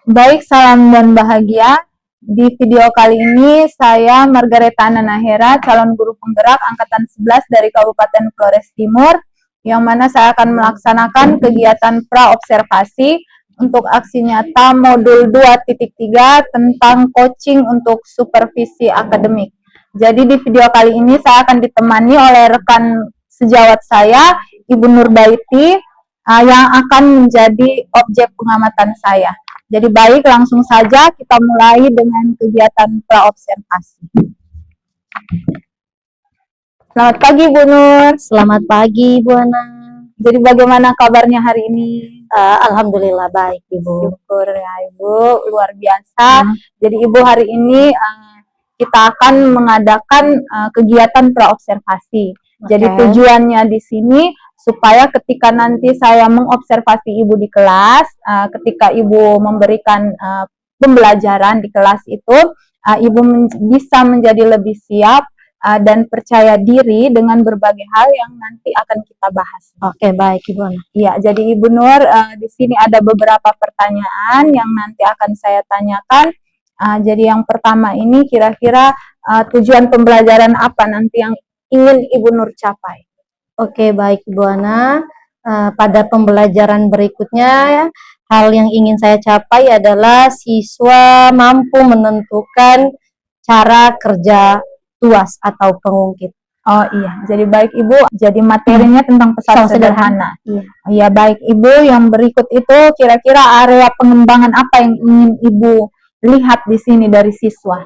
Baik, salam dan bahagia. Di video kali ini saya Margareta Nanahera, calon guru penggerak angkatan 11 dari Kabupaten Flores Timur, yang mana saya akan melaksanakan kegiatan pra-observasi untuk aksi nyata modul 2.3 tentang coaching untuk supervisi akademik. Jadi di video kali ini saya akan ditemani oleh rekan sejawat saya, Ibu Nurbaiti, yang akan menjadi objek pengamatan saya. Jadi baik, langsung saja kita mulai dengan kegiatan pra-observasi. Selamat pagi Bu Nur. Selamat pagi Bu Ana. Jadi bagaimana kabarnya hari ini? Alhamdulillah baik Ibu. Syukur ya Ibu, luar biasa. Jadi Ibu hari ini kita akan mengadakan kegiatan pra-observasi. Jadi tujuannya di sini supaya ketika nanti saya mengobservasi Ibu di kelas, ketika Ibu memberikan pembelajaran di kelas itu, Ibu bisa menjadi lebih siap dan percaya diri dengan berbagai hal yang nanti akan kita bahas. Oke, baik Ibu Ana. Iya, jadi Ibu Nur, di sini ada beberapa pertanyaan yang nanti akan saya tanyakan. Jadi yang pertama ini kira-kira tujuan pembelajaran apa nanti yang ingin Ibu Nur capai? Oke, baik Ibu Ana. Pada pembelajaran berikutnya, ya, hal yang ingin saya capai adalah siswa mampu menentukan cara kerja tuas atau pengungkit. Oh iya, jadi baik Ibu, jadi materinya tentang pesan sederhana. Iya, baik Ibu, yang berikut itu kira-kira area pengembangan apa yang ingin Ibu lihat di sini dari siswa?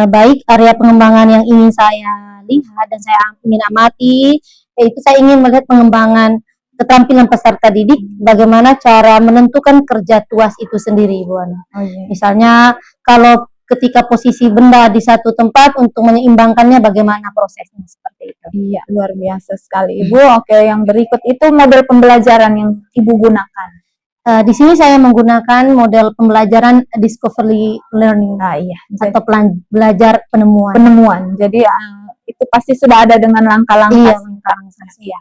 Baik, area pengembangan yang ingin saya lihat dan saya ingin amati, yaitu saya ingin melihat pengembangan keterampilan peserta didik, bagaimana cara menentukan kerja tuas itu sendiri, Ibu Ana. Misalnya, kalau ketika posisi benda di satu tempat untuk menyeimbangkannya, bagaimana prosesnya seperti itu. Iya, luar biasa sekali Ibu. Oke, yang berikut itu model pembelajaran yang Ibu gunakan. Di sini saya menggunakan model pembelajaran discovery learning, atau belajar penemuan. Jadi itu pasti sudah ada dengan langkah-langkah. Iya.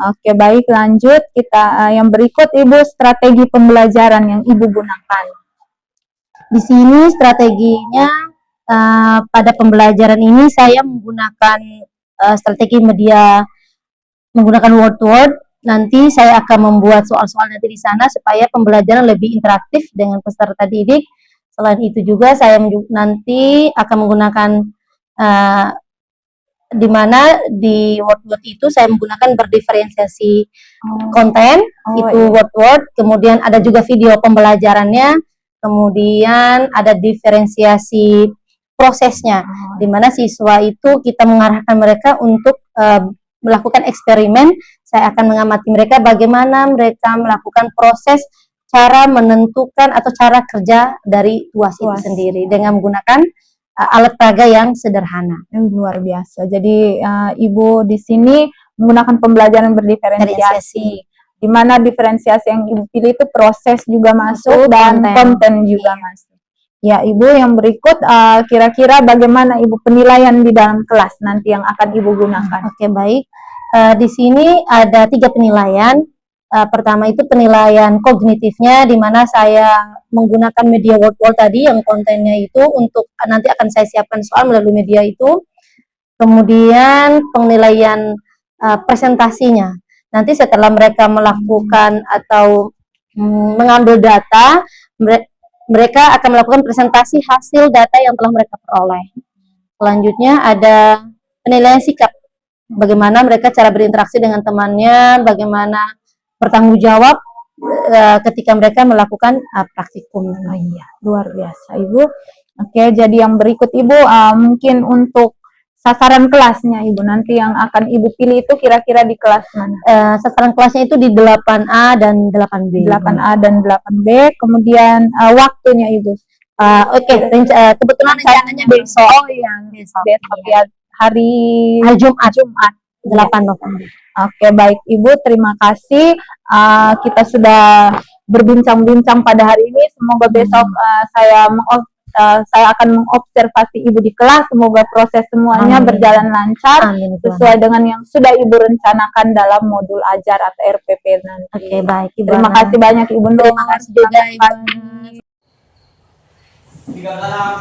Oke, baik, lanjut kita yang berikut Ibu, strategi pembelajaran yang Ibu gunakan. Di sini strateginya pada pembelajaran ini saya menggunakan strategi media, menggunakan word-to-word. Nanti saya akan membuat soal-soal nanti di sana supaya pembelajaran lebih interaktif dengan peserta didik. Selain itu juga saya nanti akan menggunakan di mana di word-word itu saya menggunakan berdiferensiasi konten, itu word-word, kemudian ada juga video pembelajarannya, kemudian ada diferensiasi prosesnya, di mana siswa itu kita mengarahkan mereka untuk melakukan eksperimen. Saya akan mengamati mereka bagaimana mereka melakukan proses cara menentukan atau cara kerja dari tuas itu sendiri dengan menggunakan alat peraga yang sederhana. Luar biasa. Jadi Ibu di sini menggunakan pembelajaran berdiferensiasi, di mana diferensiasi yang Ibu pilih itu proses juga masuk dan konten juga masuk. Ya Ibu, yang berikut kira-kira bagaimana Ibu penilaian di dalam kelas nanti yang akan Ibu gunakan? Oke, baik. Di sini ada 3 penilaian. Pertama itu penilaian kognitifnya, di mana saya menggunakan media word-word tadi yang kontennya itu untuk nanti akan saya siapkan soal melalui media itu. Kemudian penilaian presentasinya. Nanti setelah mereka melakukan atau mengambil data, mereka akan melakukan presentasi hasil data yang telah mereka peroleh. Selanjutnya ada penilaian sikap. Bagaimana mereka cara berinteraksi dengan temannya, bagaimana bertanggung jawab ketika mereka melakukan praktikum. Iya, luar biasa Ibu. Oke, jadi yang berikut Ibu, mungkin untuk sasaran kelasnya Ibu, nanti yang akan Ibu pilih itu kira-kira di kelas mana? Sasaran kelasnya itu di 8A dan 8B. 8A dan 8B, kemudian waktunya Ibu. Oke, kebetulan rencananya besok. Oh iya, besok ya. Hari Jumat 8 November. Oke, baik Ibu, terima kasih. Kita sudah berbincang-bincang pada hari ini. Semoga besok saya akan mengobservasi Ibu di kelas. Semoga proses semuanya berjalan lancar sesuai dengan yang sudah Ibu rencanakan dalam modul ajar atau RPP nanti. Oke, baik Ibu. Terima kasih banyak Ibu. Terima kasih juga Ibu. Tiga kalam.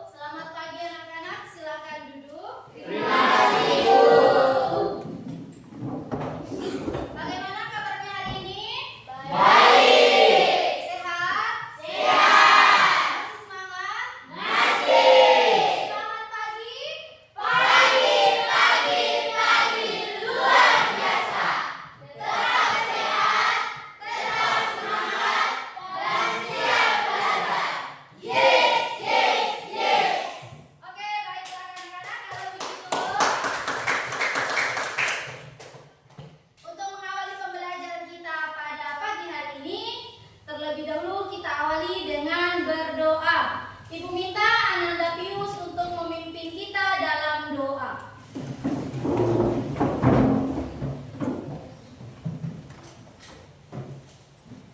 Selamat pagi anak-anak, silakan duduk. Bagaimana kabarnya hari ini? Baik. Sehat? Sehat. Masih semangat? Masih. Selamat pagi. Pagi luar biasa. Tetap sehat, tetap semangat, dan siap belajar. Yes. Oke, baiklah anak-anak, kalau begitu untuk mengawali pembelajaran kita pada pagi hari ini, terlebih dahulu kita awali dengan berdoa. Ibu minta Ananda Pius untuk memimpin kita dalam doa.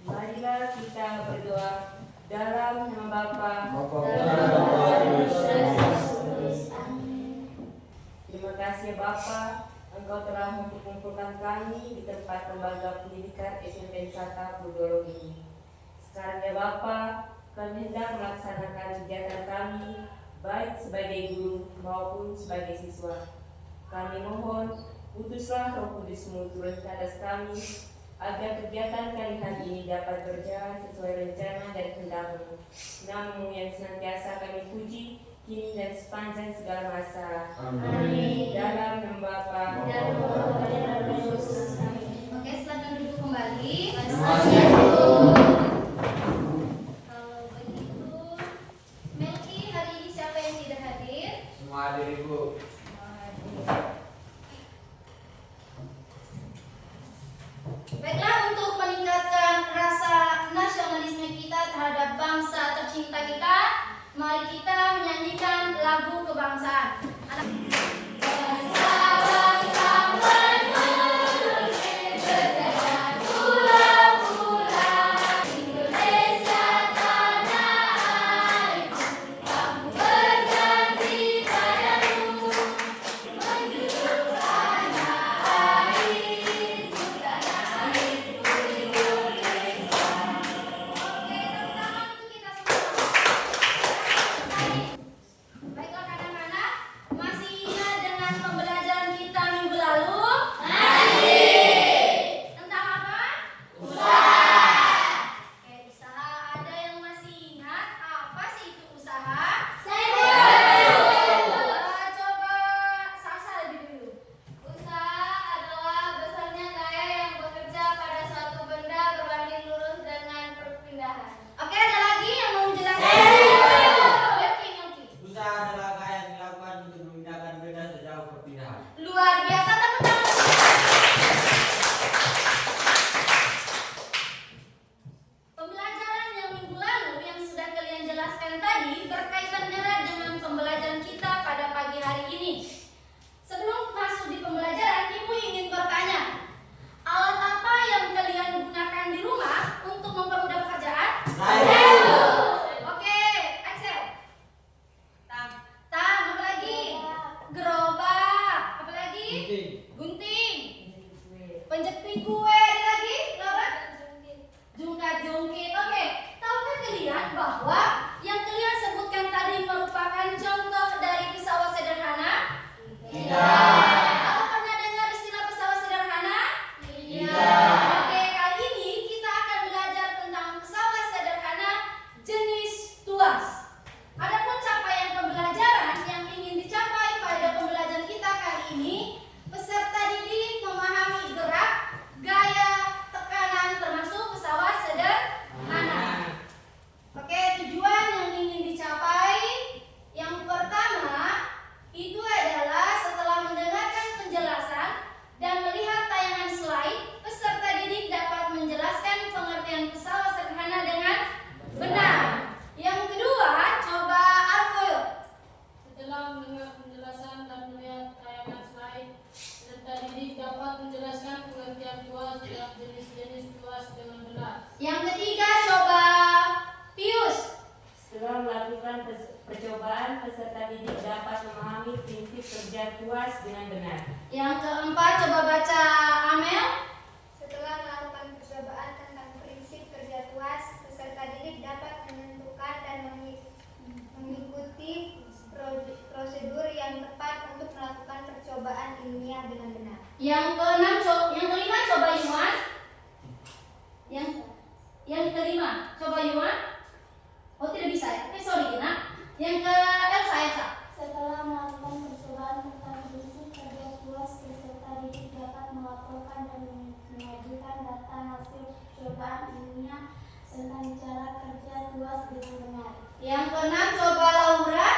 Marilah kita berdoa dalam nama Bapa. Terima kasih ya Bapa, Engkau telah memperkumpulkan kami di tempat lembaga pendidikan SMP Wisata Pudoro ini. Sekarang ya Bapa, kami hendak melaksanakan kegiatan kami baik sebagai guru maupun sebagai siswa. Kami mohon, utuslah Roh Kudus-Mu turun ke atas kami, agar kegiatan kali hari ini dapat berjalan sesuai rencana dan kehendak-Mu. Nama-Mu yang senantiasa kami puji, kini dan sepanjang segala masa. Amin. Dalam nama Bapa Dan Roh dan Roh Kudus. Oke, silakan duduk kembali. Kalau begitu, Melki, hari ini siapa yang tidak hadir? Semua hadir Ibu. Baiklah, untuk meningkatkan rasa nasionalisme kita terhadap bangsa tercinta kita, mari kita menyanyikan lagu kebangsaan. Bangsa-bangsa penuh berdaya. Yang kelima coba Yuan. Yang kelima coba Yuan. Oh tidak bisa ya? Sorry nak. Yang ke Elsa. Setelah melakukan percobaan tentang berisi kerja puas, peserta didik dapat melaporkan dan mengajukan data hasil percobaan ilmiah tentang cara kerja tuas dengan benar. Yang keenam coba Laura.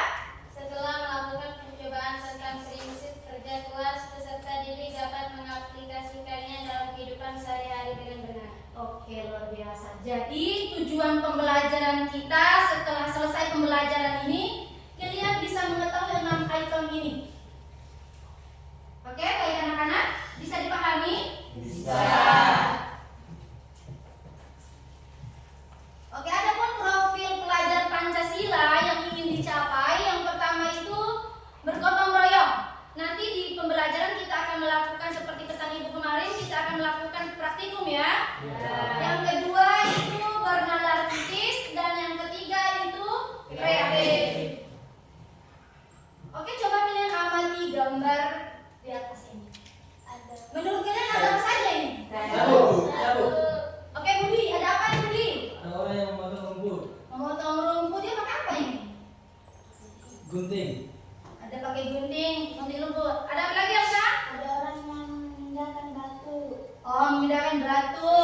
Setelah melakukan percobaan tentang prinsip kerja tuas, peserta didik dapat mengaplikasikannya dalam kehidupan sehari-hari dengan benar. Oke, luar biasa. Jadi tujuan pembelajaran kita setelah selesai pembelajaran ini, kalian bisa mengetahui 6 item ini. Oke, baik anak-anak, bisa dipahami? Bisa. Oke, adapun profil pelajar Pancasila yang ingin dicapai, yang pertama itu bergotong royong. Nanti di pembelajaran kita akan melakukan seperti pesan ibu kemarin, kita akan melakukan praktikum ya. Yang kedua itu bernalar kritis dan yang ketiga itu kreatif. Oke, coba kalian amati gambar di atas ini. Menurut kalian ada apa saja ini? Satu. Oke, Budi, ada apa nih Budi? Ada orang yang memotong rumput, Memotong rumput, dia pakai apa ini? gunting, Ada pakai gunting, gunting rumput. Ada apa lagi Elsa? Ada orang yang memindahkan batu. Oh, memindahkan batu.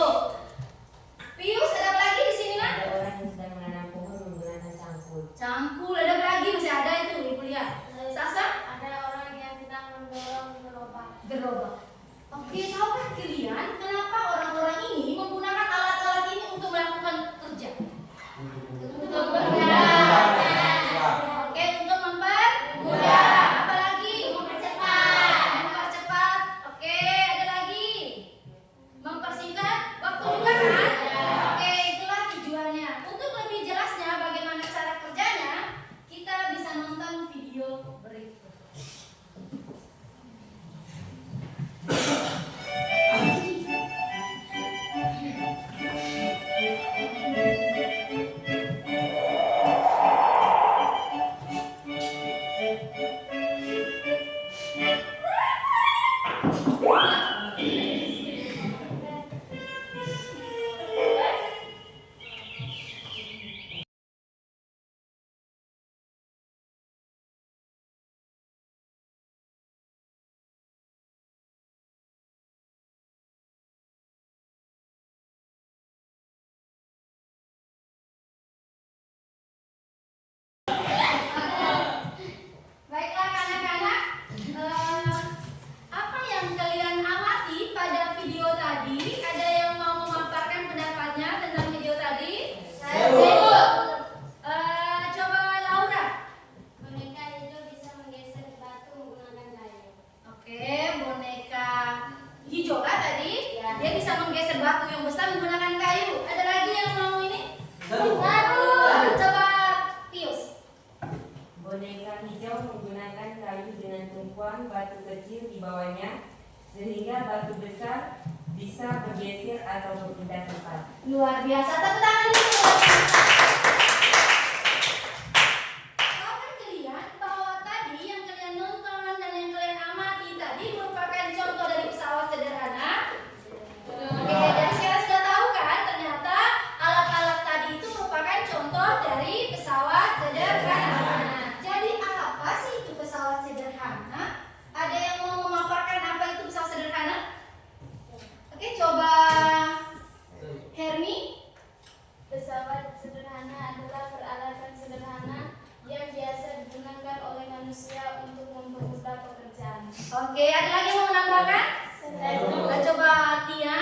Pius, ada apa lagi di sini nak? Ada orang yang sedang menanam pohon menggunakan cangkul. Cangkul, ada apa lagi? Masih ada itu, ibu lihat. Sasa? Ada orang yang sedang mendorong gerobak. Gerobak. Oke, tahukah kalian kenapa orang-orang ini menggunakan alat-alat ini untuk melakukan kerja? Untuk bergerak. Oke, untuk mempermudah. Apa lagi? Mempercepat. Oke, ada lagi? Mempersingkat waktu juga kan? Oke, itulah tujuannya. Untuk lebih jelasnya bagaimana cara kerjanya, kita bisa nonton video berikut. Baiklah anak-anak, apa yang kalian amati pada video tadi? Ada yang mau memaparkan pendapatnya tentang video tadi? Coba Laura. Boneka itu bisa menggeser batu menggunakan kayu. Oke, boneka hijau kan tadi? Ya. Dia bisa menggeser batu yang besar menggunakan kayu. Ada lagi yang mau ini? Coba Pius. Boneka hijau menggunakan kayu dengan tumpuan batu kecil di bawahnya sehingga batu besar bisa bergeser atau berpindah tempat. Luar biasa, tepuk tangan dulu. Tahukah kalian bahwa tadi yang kalian nonton dan yang kalian amati tadi merupakan contoh dari pesawat sederhana? Oke, jadi sekarang sudah tahu kan ternyata alat-alat tadi itu merupakan contoh dari pesawat sederhana. Jadi apa sih itu pesawat sederhana? Ada yang mau memaparkan apa itu pesawat sederhana? Oke, coba Hermi. Pesawat sederhana adalah peralatan sederhana yang biasa digunakan oleh manusia untuk mempermudah pekerjaan. Oke, ada lagi yang mau menambahkan? Coba Tia.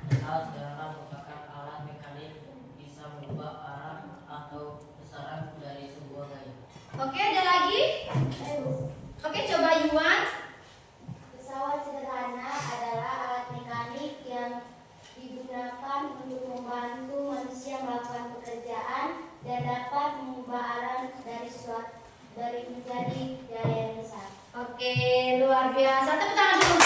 Pesawat sederhana merupakan alat mekanik bisa mengubah arah atau besaran dari sebuah gaya. Oke, ada lagi? Oke, coba Yuan. Pesawat sederhana adalah alat mekanik yang digunakan untuk membantu manusia melakukan pekerjaan dan dapat mengubah arah dari menjadi gaya yang besar. Oke, luar biasa. Tepuk tangan dulu.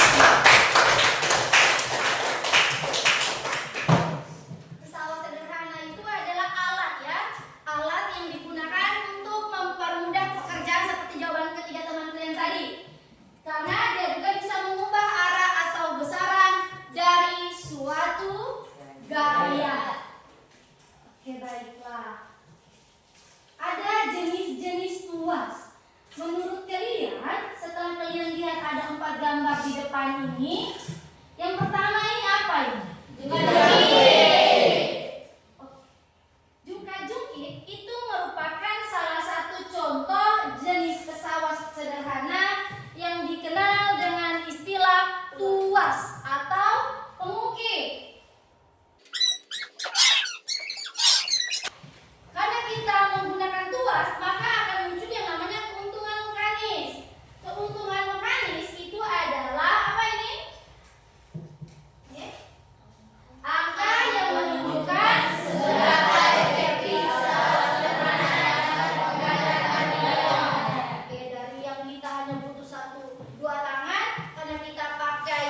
Pesawat sederhana itu adalah alat ya, alat yang digunakan untuk mempermudah pekerjaan seperti jawaban ketiga teman kalian tadi. Karena dia juga bisa mengubah arah atau Gaya. Oke, baiklah. Ada jenis-jenis tuas. Menurut kalian, setelah kalian lihat ada 4 gambar di depan ini, yang pertama ini apa ini? Jungkat-jungkit itu merupakan salah satu contoh jenis pesawat sederhana yang dikenal dengan istilah tuas atau pengukit. Karena kita menggunakan tuas, maka akan muncul yang namanya keuntungan mekanis. Keuntungan mekanis itu adalah apa ini? Angka yang menunjukkan seberapa efektif Oke, dari yang kita hanya butuh 1-2 tangan, karena kita pakai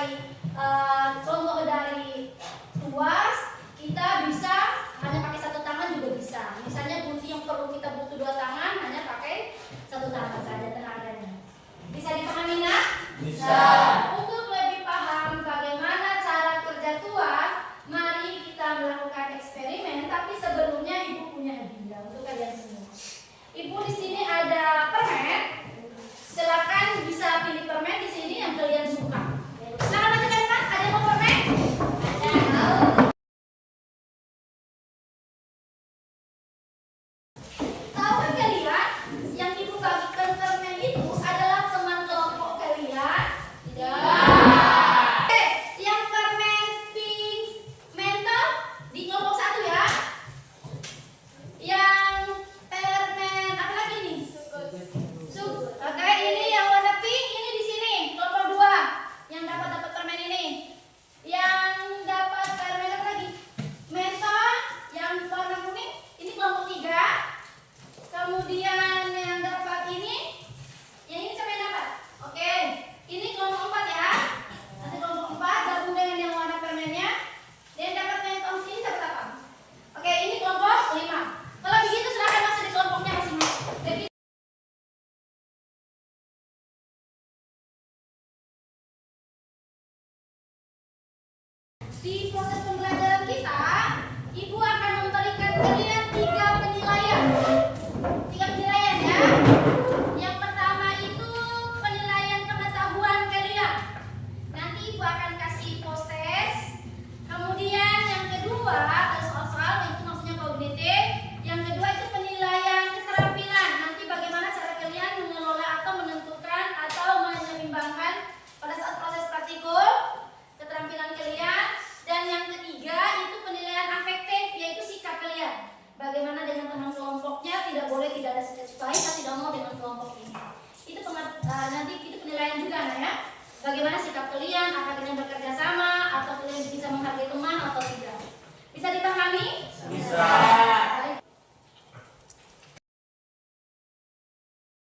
contoh dari tuas, kita bisa hanya pakai 1 tangan juga bisa. Misalnya gunting yang perlu kita butuh 2 tangan, hanya pakai 1 tangan saja tenaganya. Bisa dipahami nak? Bisa. Untuk lebih paham bagaimana cara kerja tuas, mari kita melakukan eksperimen. Tapi sebelumnya ibu punya hadiah untuk kalian semua. Ibu di sini ada permen. Silakan bisa pilih permen di sini yang kalian suka. Silakan maju ke depan. Ada yang mau permen? Ada. Tahukah kalian yang ibu bagikan permen itu adalah teman kelompok kalian? Tidak. Oke, yang permen pink menthol di kelompok 1 ya. Yang permen apa lagi nih? Sugar. Oke, ini yang warna pink ini di sini kelompok 2 yang dapat permen ini. Yang dapat permen apa lagi? Menthol yang warna kuning ini kelompok 3. Kemudian yang dapat ini, yang ini siapa yang dapat? Oke, ini kelompok 4 ya. Nanti kelompok 4 gabung dengan yang warna permennya. Dan dapat menthol ini dapat apa? Oke, ini kelompok 5. Kalau begitu silakan masuk di kelompoknya masing-masing. Jadi, di proses pembelajaran kita, ibu akan memberikan kalian 3 penilaian. 3 penilaian ya. Yang pertama itu penilaian pengetahuan kalian. Nanti ibu akan kasih post test. Kemudian yang kedua ada soal-soal itu maksudnya kognitif. Yang kedua itu penilaian keterampilan. Nanti bagaimana cara kalian mengelola atau menentukan atau menyeimbangkan pada saat proses praktikum keterampilan kalian. Dan yang ketiga itu penilaian afektif, yaitu sikap kalian. Bagaimana dengan teman kelompoknya, tidak boleh tidak ada sikap baik, saya tidak mau dengan kelompok ini. Itu nanti itu penilaian juga nah ya. Bagaimana sikap kalian, apakah kalian bekerja sama, atau kalian bisa menghargai teman atau tidak. Bisa dipahami? Bisa.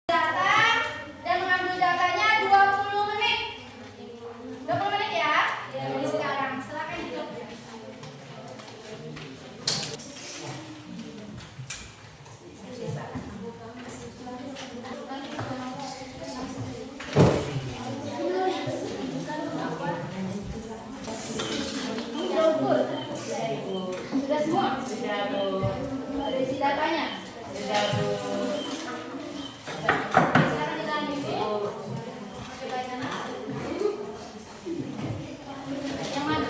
Data dan mengambil datanya 20 menit. 20 menit ya. Jadi sekarang silakan hidup. Sudah semua? Sudah, Bu. Ada isi datanya? Sudah, Bu. Sekarang dilanjut ya. Coba yang mana? Yang mana?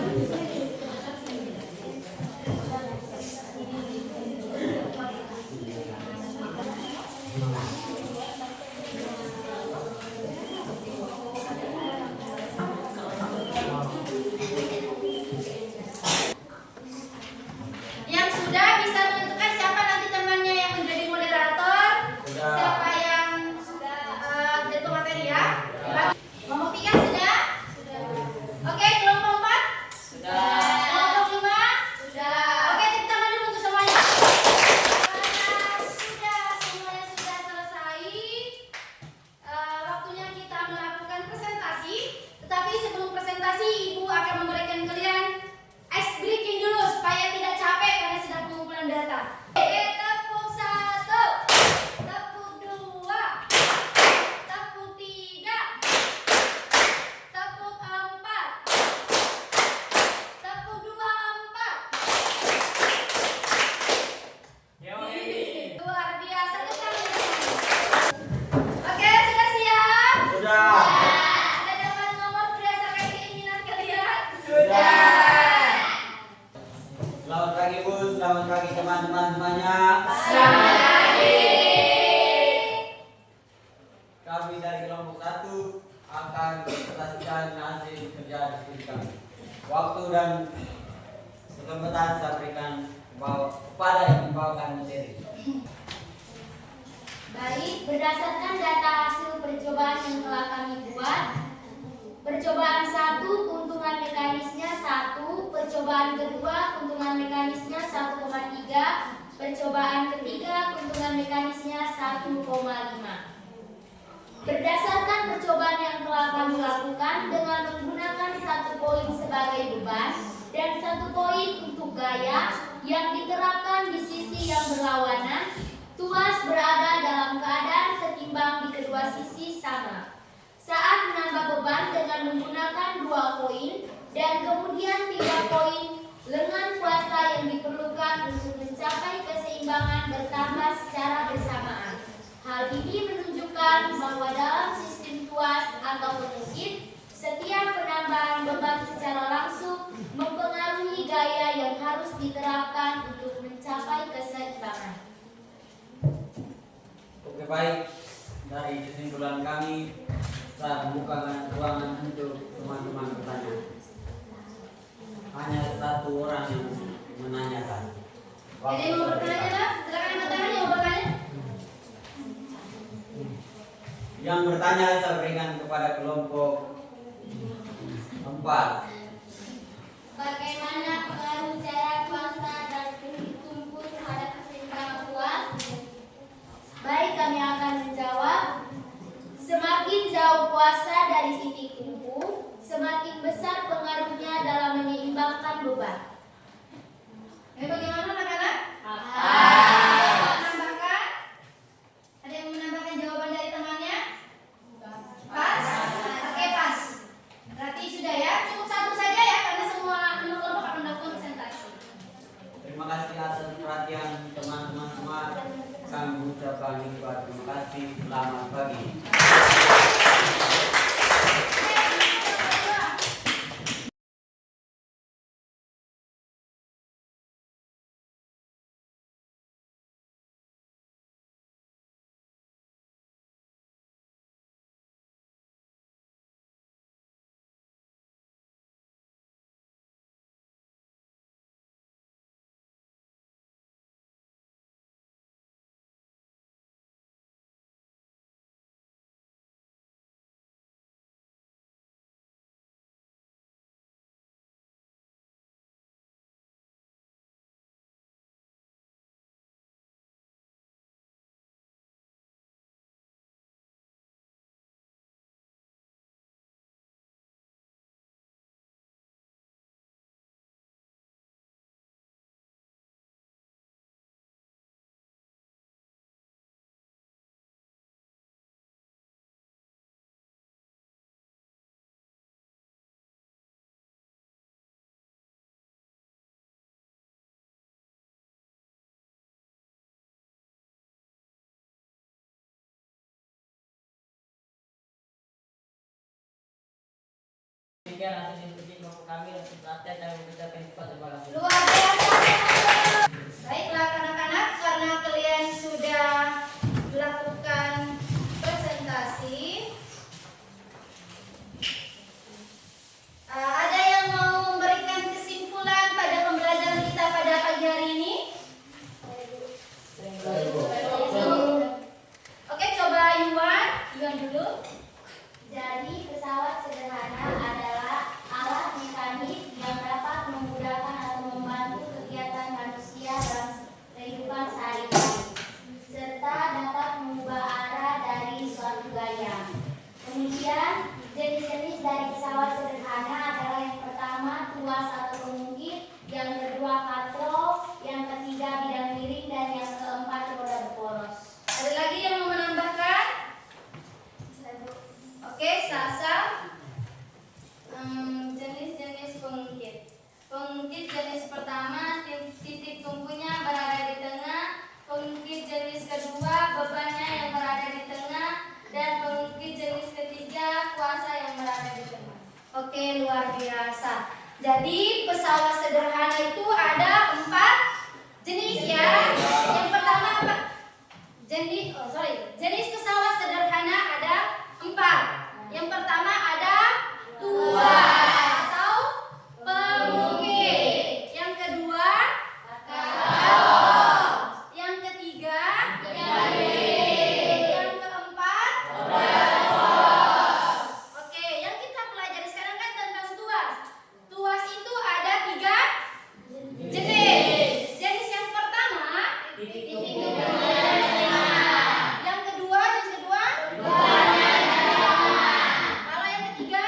Yang sudah bisa menentukan siapa nanti temannya yang menjadi moderator. Selamat pagi Bu, selamat pagi teman-teman semuanya. Selamat pagi. Kami dari kelompok 1 akan presentasikan hasil kerja diskusi kami. Waktu dan kesempatan saya berikan kepada yang membawakan materi. Baik, berdasarkan data hasil percobaan yang telah kami buat, percobaan 1 keuntungan mekanisnya 1, percobaan kedua keuntungan mekanisnya 1,3, percobaan ketiga keuntungan mekanisnya 1,5. Berdasarkan percobaan yang telah kami lakukan dengan menggunakan 1 poin sebagai beban dan 1 poin untuk gaya yang diterapkan di sisi yang berlawanan, tuas berada dalam keadaan setimbang di kedua sisi sama. Saat menambah beban dengan menggunakan 2 poin dan kemudian 3 poin, lengan kuasa yang diperlukan untuk mencapai keseimbangan bertambah secara bersamaan. Hal ini menunjukkan bahwa dalam sistem tuas atau pengungkit, setiap penambahan beban secara langsung mempengaruhi gaya yang harus diterapkan untuk mencapai keseimbangan. Oke, baik, dari kesimpulan kami saya membuka ruangan untuk teman-teman bertanya. Hanya 1 orang yang menanyakan. Jadi mau bertanya dah? Silakan yang bertanya, mau bertanya? Yang bertanya saya berikan kepada kelompok 4. Bagaimana pengaruh cara kuasa dan titik tumpu terhadap keseimbangan tuas? Baik, kami akan menjawab. Semakin jauh kuasa dari titik tumpu, semakin besar pengaruhnya dalam menyeimbangkan beban. Bagaimana anak-anak? Ada yang mau menambahkan? Ada yang menambahkan jawaban dari temannya? Pas? Oke, pas. Berarti sudah ya, cukup 1 saja ya, karena semua kelompok akan melakukan presentasi. Terima kasih atas perhatian teman-teman semua. Kami ucapkan terima kasih. Selamat pagi. Demikian hasil diskusi kelompok kami untuk latihan dan mengucapkan terima kasih. Luar biasa. Baiklah anak-anak, karena kalian sudah melakukan presentasi, ada yang mau memberikan kesimpulan pada pembelajaran kita pada pagi hari ini? Oke, coba Yuan dulu. Jadi pesawat sederhana adalah alat mekanik yang dapat memudahkan atau membantu kegiatan manusia dalam kehidupan sehari-hari, serta dapat mengubah arah dari suatu gaya. Kemudian jenis-jenis dari pesawat sederhana adalah yang pertama tuas atau pengungkit, yang kedua katro, yang ketiga bidang miring, dan yang keempat roda berporos. Ada lagi yang mau menambahkan? Oke, Sasa. Jenis-jenis pengungkit. Pengungkit jenis pertama, titik tumpunya berada di tengah. Pengungkit jenis kedua, bebannya yang berada di tengah. Dan pengungkit jenis ketiga, kuasa yang berada di tengah. Oke, luar biasa. Jadi pesawat sederhana itu ada Jenis pesawat sederhana ada 4. Yang pertama ada tuas atau pengukir. Yang kedua kapal. Yang ketiga yang keempat Oke, yang kita pelajari sekarang kan tentang tuas. Tuas itu ada 3 jenis. Jenis yang pertama yang kedua, kalau yang ketiga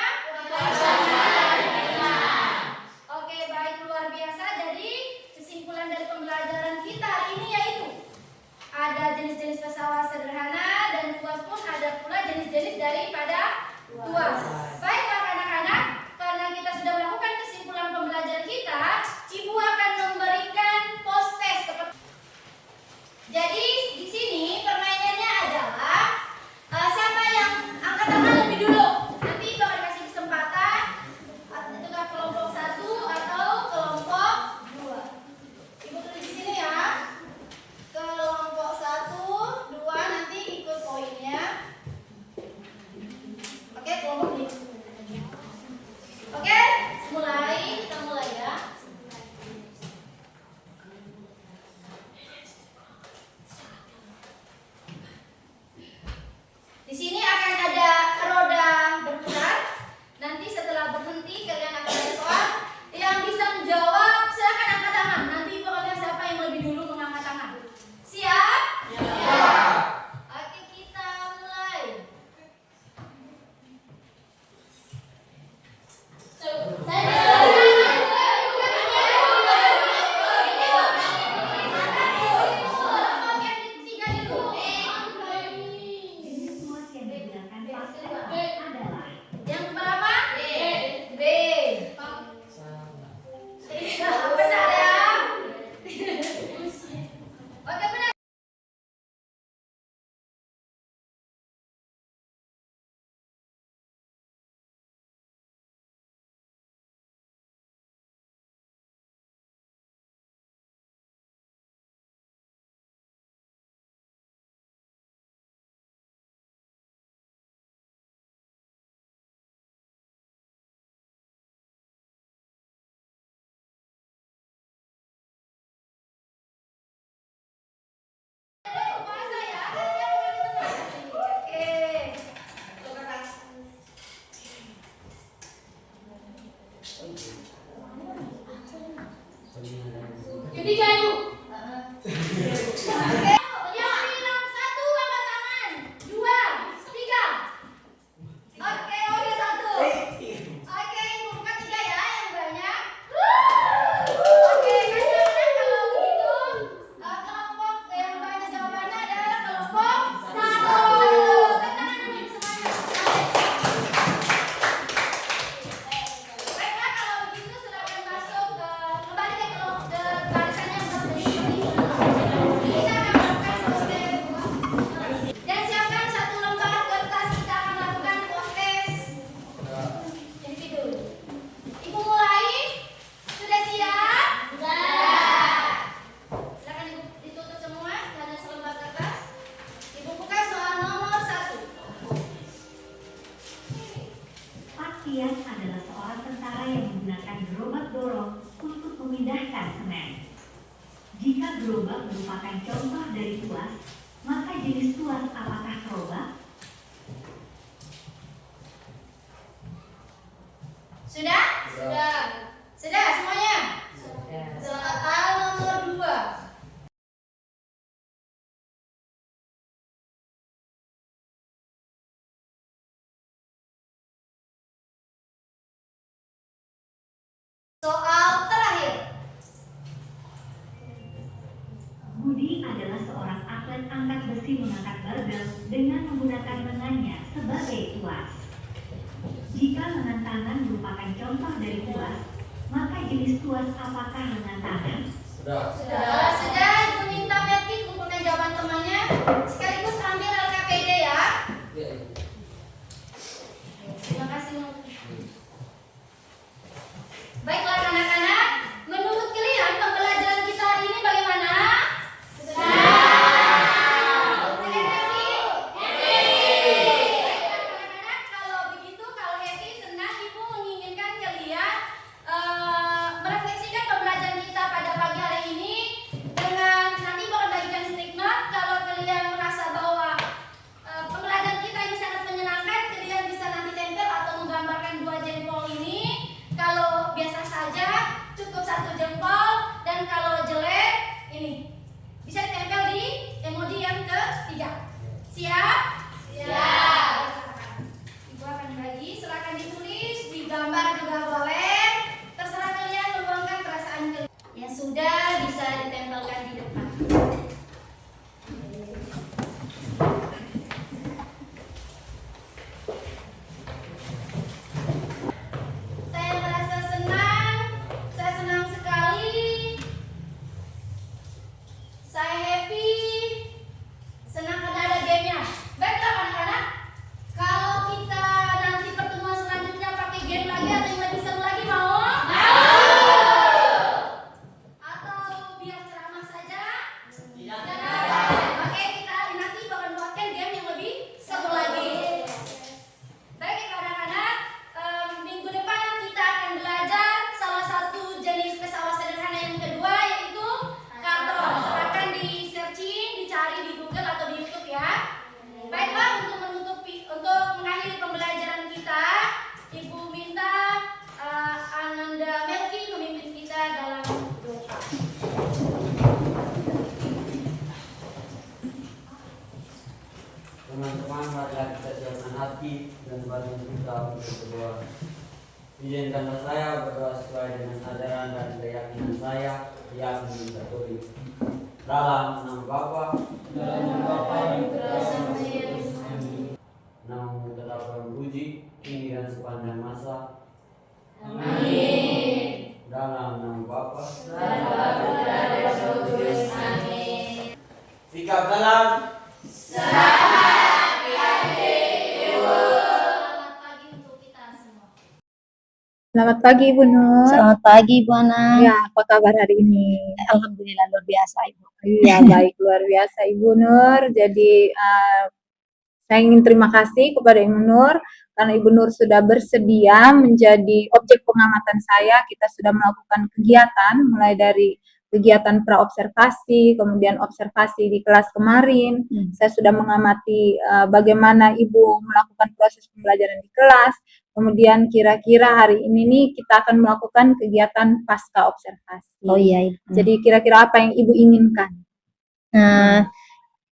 Oke, baik, luar biasa. Jadi kesimpulan dari pembelajaran kita hari ini yaitu ada jenis-jenis pesawat sederhana dan tuas pun ada pula jenis-jenis daripada tuas. Baiklah anak-anak, karena kita sudah melakukan kesimpulan pembelajaran kita, Ibu akan memberikan post-test. Jadi di sini permainannya adalah siapa yang angkat tangan lebih dulu. Nanti Ibu akan kasih kesempatan itu ke kelompok 1 atau kelompok 2. Ibu tulis di sini ya. Kelompok 1, 2 nanti ikut poinnya. Oke, kelompok ini. Oke, kita mulai ya. Di sini akan ada roda berputar. Nanti setelah berhenti kalian akan ada soal. Yang bisa menjawab silakan angkat tangan. Nanti Ibu akan lihat siapa yang lebih dulu mengangkat tangan. Siap? Oke, kita mulai. Yang berapa? B. Benar ya? Oke, benar. Puasa ya. Oke. Ketiga Ibu. Oke. Yang bilang 1 angkat tangan. 2, 3. Oke, 1. Oke, Ibu buka 3 ya, yang banyak. Oke, kan kalau begitu kelompok yang banyak jawabannya adalah kelompok 1. Tangan dulu semuanya. Baiklah, kalau begitu silakan masuk kembali ke barisan yang berdiri. Kita akan melakukan post-test. Dan siapkan 1 lembar kertas, kita akan melakukan post-test individu. Ibu mulai. Sudah siap? Sudah. Silakan Ibu ditutup semua, hanya selembar kertas. Ibu buka soal nomor 1. Pasien adalah seorang tentara yang menggunakan gerobak dorong untuk memindahkan semen. Jika gerobak merupakan contoh dari tuas, maka jenis tuas apakah gerobak? Sudah? Sudah semuanya? Soal nomor 2. Soal terakhir. Budi adalah seorang atlet angkat besi mengangkat barbel dengan menggunakan lengannya sebagai tuas. Jika lengan tangan merupakan contoh dari tuas, maka jenis tuas apakah lengan tangan? Sudah, Ibu minta Merki kumpulkan jawaban temannya. Sekaligus ambil LKPD ya. Terima kasih. Baiklah anak-anak, menurut kalian pembelajaran kita hari ini bagaimana? Sudah. Oke, Katolik. Dalam nama Bapa, namun tetap memuji kini dan sepanjang masa. Dalam nama Bapa, sikap dalam. Selamat pagi untuk kita semua. Selamat pagi Ibu Nur. Selamat pagi Bu Ana. Ya, apa kabar hari ini? Alhamdulillah luar biasa Ibu. Iya, baik, luar biasa Ibu Nur. Jadi saya ingin terima kasih kepada Ibu Nur karena Ibu Nur sudah bersedia menjadi objek pengamatan saya. Kita sudah melakukan kegiatan mulai dari kegiatan praobservasi, kemudian observasi di kelas kemarin. Saya sudah mengamati bagaimana Ibu melakukan proses pembelajaran di kelas. Kemudian kira-kira hari ini nih kita akan melakukan kegiatan pasca observasi. Oh iya Ibu. Jadi kira-kira apa yang Ibu inginkan? Nah,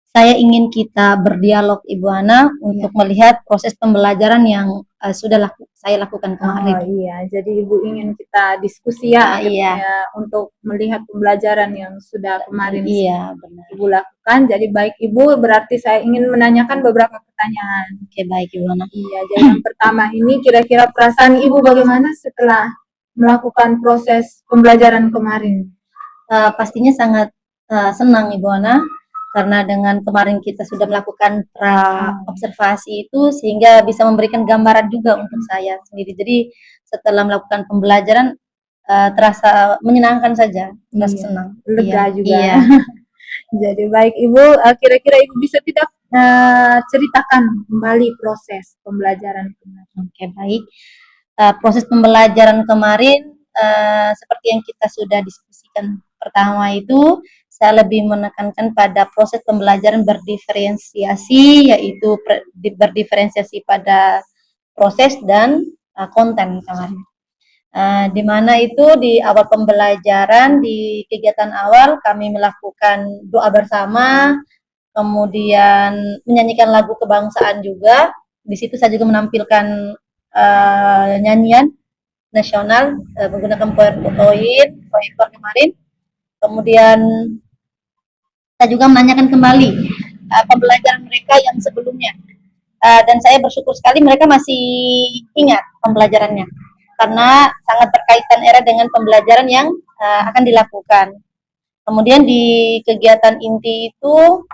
saya ingin kita berdialog Ibu Ana untuk melihat proses pembelajaran yang sudah saya lakukan Oh kemarin. iya, jadi Ibu ingin kita diskusi ya, Iya. untuk melihat pembelajaran yang sudah kemarin Iya, benar. Ibu lakukan. Jadi baik Ibu, berarti saya ingin menanyakan beberapa pertanyaan. Oke, baik Ibu Ana. Iya, jadi yang pertama ini kira-kira perasaan Ibu bagaimana setelah melakukan proses pembelajaran kemarin? Pastinya sangat senang Ibu Ana karena dengan kemarin kita sudah melakukan observasi itu sehingga bisa memberikan gambaran juga untuk saya sendiri. Jadi setelah melakukan pembelajaran terasa menyenangkan saja, terasa Iya, senang. lega Iya, juga. Iya. Jadi baik Ibu, kira-kira Ibu bisa tidak ceritakan kembali proses pembelajaran kemarin? Oke, baik. Proses pembelajaran kemarin seperti yang kita sudah diskusikan pertama itu, saya lebih menekankan pada proses pembelajaran berdiferensiasi, yaitu berdiferensiasi pada proses dan konten kemarin. Di mana itu di awal pembelajaran, di kegiatan awal kami melakukan doa bersama, kemudian menyanyikan lagu kebangsaan juga. Di situ saya juga menampilkan nyanyian nasional menggunakan PowerPoint kemarin. Kemudian saya juga menanyakan kembali pembelajaran mereka yang sebelumnya. Dan saya bersyukur sekali mereka masih ingat pembelajarannya. Karena sangat berkaitan erat dengan pembelajaran yang akan dilakukan. Kemudian di kegiatan inti itu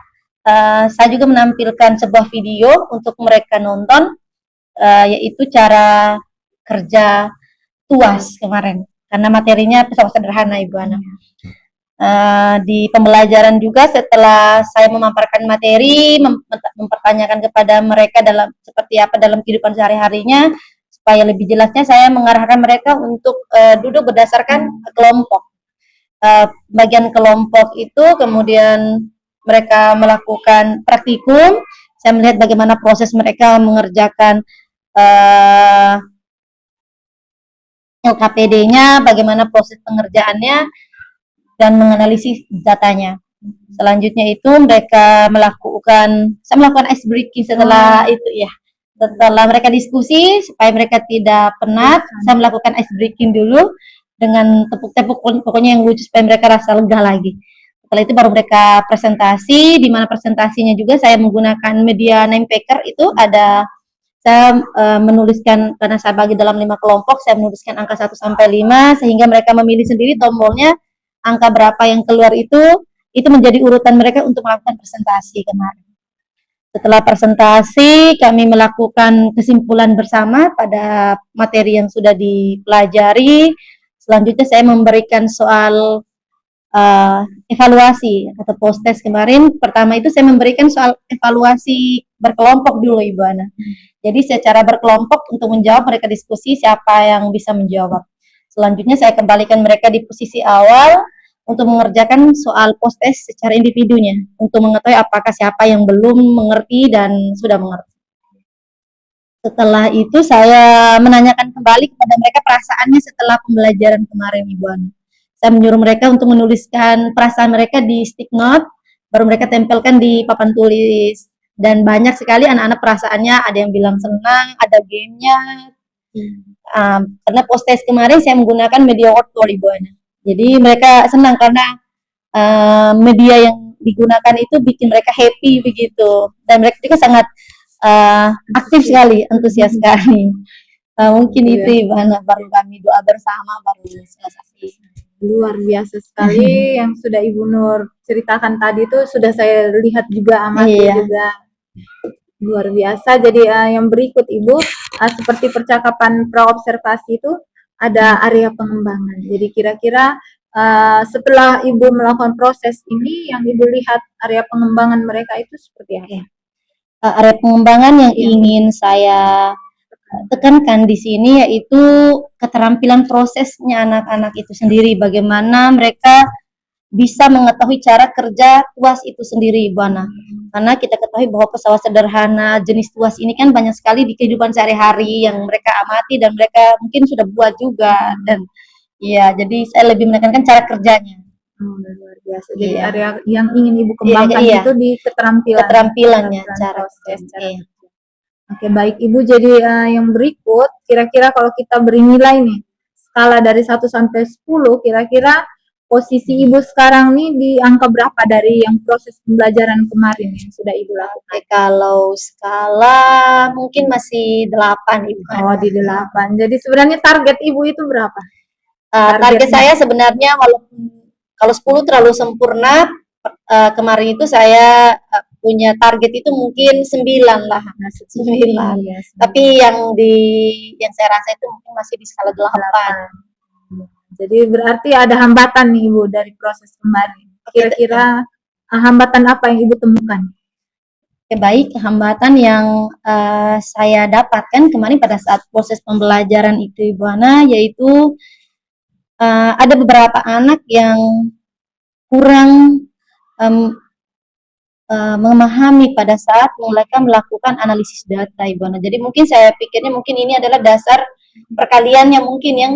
saya juga menampilkan sebuah video untuk mereka nonton, yaitu cara kerja TUAS kemarin. Karena materinya sangat sederhana Ibu Ana. Di pembelajaran juga setelah saya memaparkan materi, mempertanyakan kepada mereka dalam seperti apa dalam kehidupan sehari-harinya, supaya lebih jelasnya saya mengarahkan mereka untuk duduk berdasarkan kelompok. Bagian kelompok itu kemudian mereka melakukan praktikum. Saya melihat bagaimana proses mereka mengerjakan LKPD-nya, bagaimana proses pengerjaannya, dan menganalisis datanya. Selanjutnya itu mereka saya melakukan ice breaking setelah itu ya. Setelah mereka diskusi supaya mereka tidak penat, saya melakukan ice breaking dulu dengan tepuk-tepuk pokoknya yang lucu supaya mereka rasa lega lagi. Setelah itu baru mereka presentasi, di mana presentasinya juga saya menggunakan media name picker itu ada saya menuliskan karena saya bagi dalam 5 kelompok, saya menuliskan angka 1 sampai 5 sehingga mereka memilih sendiri tombolnya angka berapa yang keluar itu menjadi urutan mereka untuk melakukan presentasi kemarin. Setelah presentasi, kami melakukan kesimpulan bersama pada materi yang sudah dipelajari. Selanjutnya saya memberikan soal evaluasi atau post test kemarin. Pertama itu saya memberikan soal evaluasi berkelompok dulu Ibu Ana. Jadi secara berkelompok untuk menjawab, mereka diskusi siapa yang bisa menjawab. Selanjutnya saya kembalikan mereka di posisi awal untuk mengerjakan soal post test secara individunya untuk mengetahui apakah siapa yang belum mengerti dan sudah mengerti. Setelah itu saya menanyakan kembali kepada mereka perasaannya setelah pembelajaran kemarin Ibu Ana. Saya menyuruh mereka untuk menuliskan perasaan mereka di stick note, baru mereka tempelkan di papan tulis. Dan banyak sekali anak-anak perasaannya, ada yang bilang senang, ada gamenya. Karena post test kemarin saya menggunakan media word Ibu Ana. Jadi mereka senang karena media yang digunakan itu bikin mereka happy begitu, dan mereka juga sangat aktif sekali, antusias sekali. Mungkin Iya. itu Ibu Hana, baru kami doa bersama baru selesai. Luar biasa sekali yang sudah Ibu Nur ceritakan tadi itu sudah saya lihat juga, amati Iya. juga. Luar biasa. Jadi yang berikut Ibu, seperti percakapan praobservasi itu ada area pengembangan. Jadi kira-kira setelah Ibu melakukan proses ini, yang Ibu lihat area pengembangan mereka itu seperti apa? Area pengembangan yang ingin saya tekankan di sini yaitu keterampilan prosesnya anak-anak itu sendiri, bagaimana mereka bisa mengetahui cara kerja tuas itu sendiri, Ibu Ana. Karena kita ketahui bahwa pesawat sederhana jenis tuas ini kan banyak sekali di kehidupan sehari-hari yang mereka amati dan mereka mungkin sudah buat juga, dan ya jadi saya lebih menekankan cara kerjanya. Luar biasa. Jadi Iya. area yang ingin Ibu kembangkan Iya. itu di keterampilan. Keterampilannya, Keterampilan cara proses, kerjanya. cara Iya. Oke, baik Ibu. Jadi yang berikut, kira-kira kalau kita beri nilai nih, skala dari 1 sampai 10, kira-kira posisi Ibu sekarang nih di angka berapa dari yang proses pembelajaran kemarin yang sudah Ibu lakukan? Kalau skala mungkin masih 8, Ibu. Oh, di 8. Jadi sebenarnya target Ibu itu berapa? Target saya sebenarnya walaupun kalau 10 terlalu sempurna, kemarin itu saya punya target itu mungkin 9 lah. 9. Iya, Tapi yang saya rasa itu mungkin masih di skala 8. Jadi berarti ada hambatan nih Ibu dari proses kemarin. Kira-kira hambatan apa yang Ibu temukan? Baik, hambatan yang saya dapatkan kemarin pada saat proses pembelajaran itu, Ibu Ana, yaitu ada beberapa anak yang kurang memahami pada saat mereka melakukan analisis data, Ibu Ana. Jadi mungkin saya pikirnya mungkin ini adalah dasar perkaliannya mungkin yang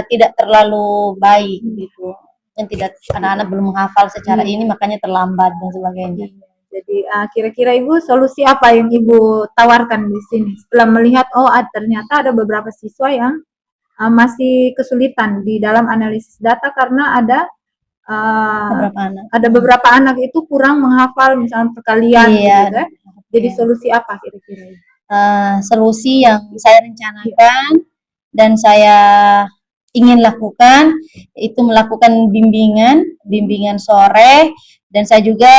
tidak terlalu baik gitu, yang tidak, anak-anak belum menghafal secara ini makanya terlambat dan sebagainya. Jadi kira-kira Ibu solusi apa yang Ibu tawarkan di sini setelah melihat ternyata ada beberapa siswa yang masih kesulitan di dalam analisis data karena ada beberapa anak itu kurang menghafal misalnya perkalian gitu ya. Jadi solusi apa kira-kira? Solusi yang saya rencanakan dan saya ingin lakukan itu melakukan bimbingan sore, dan saya juga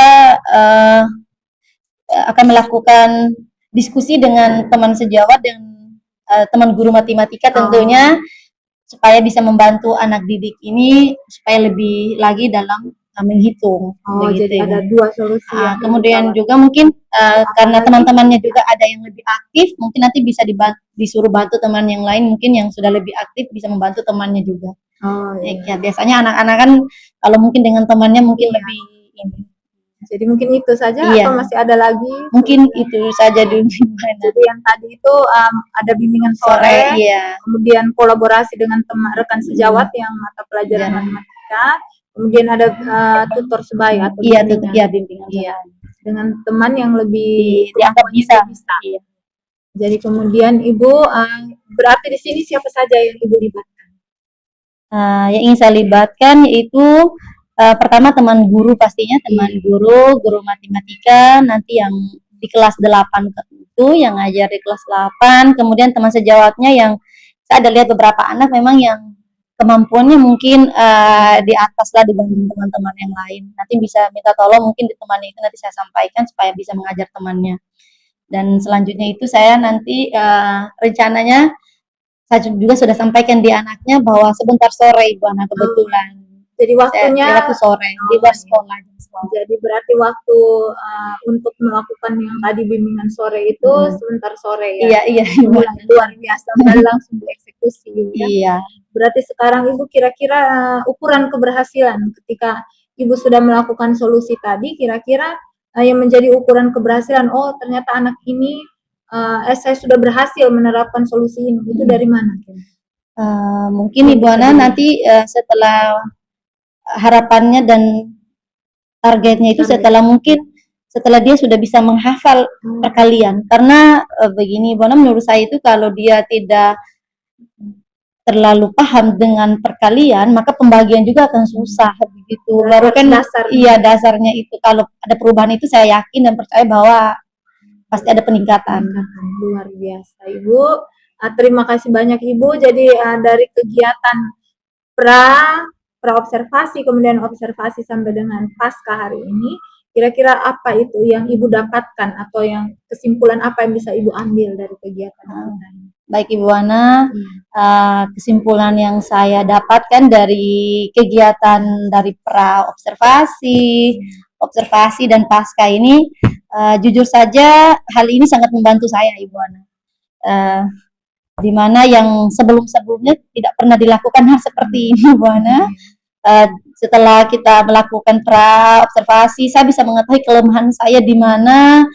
akan melakukan diskusi dengan teman sejawat dan teman guru matematika tentunya, supaya bisa membantu anak didik ini supaya lebih lagi dalam menghitung. Jadi ada 2 solusi. Kemudian juga mungkin karena teman-temannya juga ada yang lebih aktif, mungkin nanti bisa disuruh bantu teman yang lain mungkin yang sudah lebih aktif bisa membantu temannya juga. Ya, biasanya anak-anak kan kalau mungkin dengan temannya mungkin lebih ini. Jadi mungkin itu saja atau masih ada lagi? Mungkin itu saja dulu. Jadi yang tadi itu ada bimbingan sore, kemudian kolaborasi dengan teman rekan sejawat yang mata pelajaran matematika, kemudian ada tutor sebaya atau bimbingan dengan teman yang lebih dianggap bisa. Jadi kemudian Ibu berarti di sini siapa saja yang Ibu libatkan? Yang ingin saya libatkan yaitu pertama teman guru, pastinya teman guru matematika nanti yang di kelas 8 itu yang ngajar di kelas 8, kemudian teman sejawatnya yang saya ada lihat beberapa anak memang yang kemampuannya mungkin di atas lah dibanding teman-teman yang lain. Nanti bisa minta tolong mungkin di temannya itu nanti saya sampaikan supaya bisa mengajar temannya. Dan selanjutnya itu saya nanti rencananya saya juga sudah sampaikan di anaknya bahwa sebentar sore Ibu Ana kebetulan. Jadi waktunya waktu sore di luar sekolah. Jadi berarti waktu untuk melakukan yang tadi bimbingan sore itu sebentar sore ya. Iya. Luar biasa, langsung dieksekusi ya. Iya. Berarti sekarang Ibu kira-kira ukuran keberhasilan ketika Ibu sudah melakukan solusi tadi, kira-kira yang menjadi ukuran keberhasilan, ternyata anak ini saya sudah berhasil menerapkan solusi ini, itu dari mana? Mungkin Ibu Ana nanti setelah harapannya dan targetnya itu setelah dia sudah bisa menghafal perkalian, karena begini Ibu Ana, menurut saya itu kalau dia tidak terlalu paham dengan perkalian, maka pembagian juga akan susah begitu. Baru kan Dasarnya. iya dasarnya itu, kalau ada perubahan itu saya yakin dan percaya bahwa pasti ada peningkatan. Luar biasa Ibu. Terima kasih banyak Ibu. Jadi dari kegiatan pra observasi kemudian observasi sampai dengan pasca hari ini, kira-kira apa itu yang Ibu dapatkan atau yang kesimpulan apa yang bisa Ibu ambil dari kegiatan kita ini? Baik Ibu Ana, kesimpulan yang saya dapatkan dari kegiatan dari pra observasi dan pasca ini, jujur saja hal ini sangat membantu saya Ibu Ana. Di mana yang sebelum-sebelumnya tidak pernah dilakukan hal seperti ini Ibu Ana. Setelah kita melakukan pra observasi, saya bisa mengetahui kelemahan saya di mana,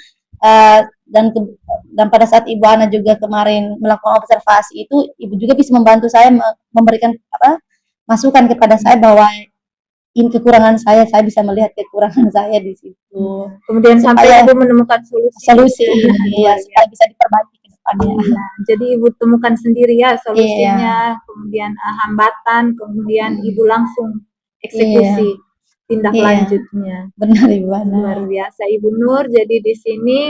dan pada saat Ibu Ana juga kemarin melakukan observasi itu, Ibu juga bisa membantu saya memberikan masukan kepada saya bahwa ini kekurangan saya bisa melihat kekurangan saya di situ. Kemudian sampai Ibu menemukan solusi ya, supaya bisa diperbaiki ke depannya. Jadi Ibu temukan sendiri ya solusinya, kemudian hambatan, kemudian Ibu langsung eksekusi tindak lanjutnya. Benar Ibu Ana. Luar biasa Ibu Nur. Jadi di sini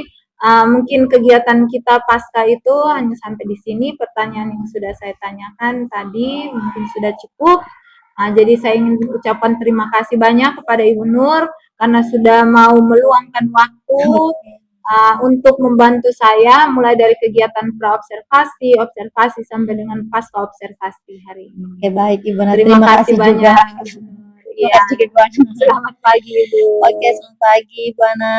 mungkin kegiatan kita pasca itu hanya sampai di sini. Pertanyaan yang sudah saya tanyakan tadi mungkin sudah cukup. Jadi saya ingin ucapkan terima kasih banyak kepada Ibu Nur karena sudah mau meluangkan waktu untuk membantu saya mulai dari kegiatan pra observasi sampai dengan pasca observasi hari ini. Oke, baik Ibu Ana. Terima kasih banyak. Terima kasih Ibu Ana. Selamat pagi Ibu. Oke, selamat pagi Ibu Ana.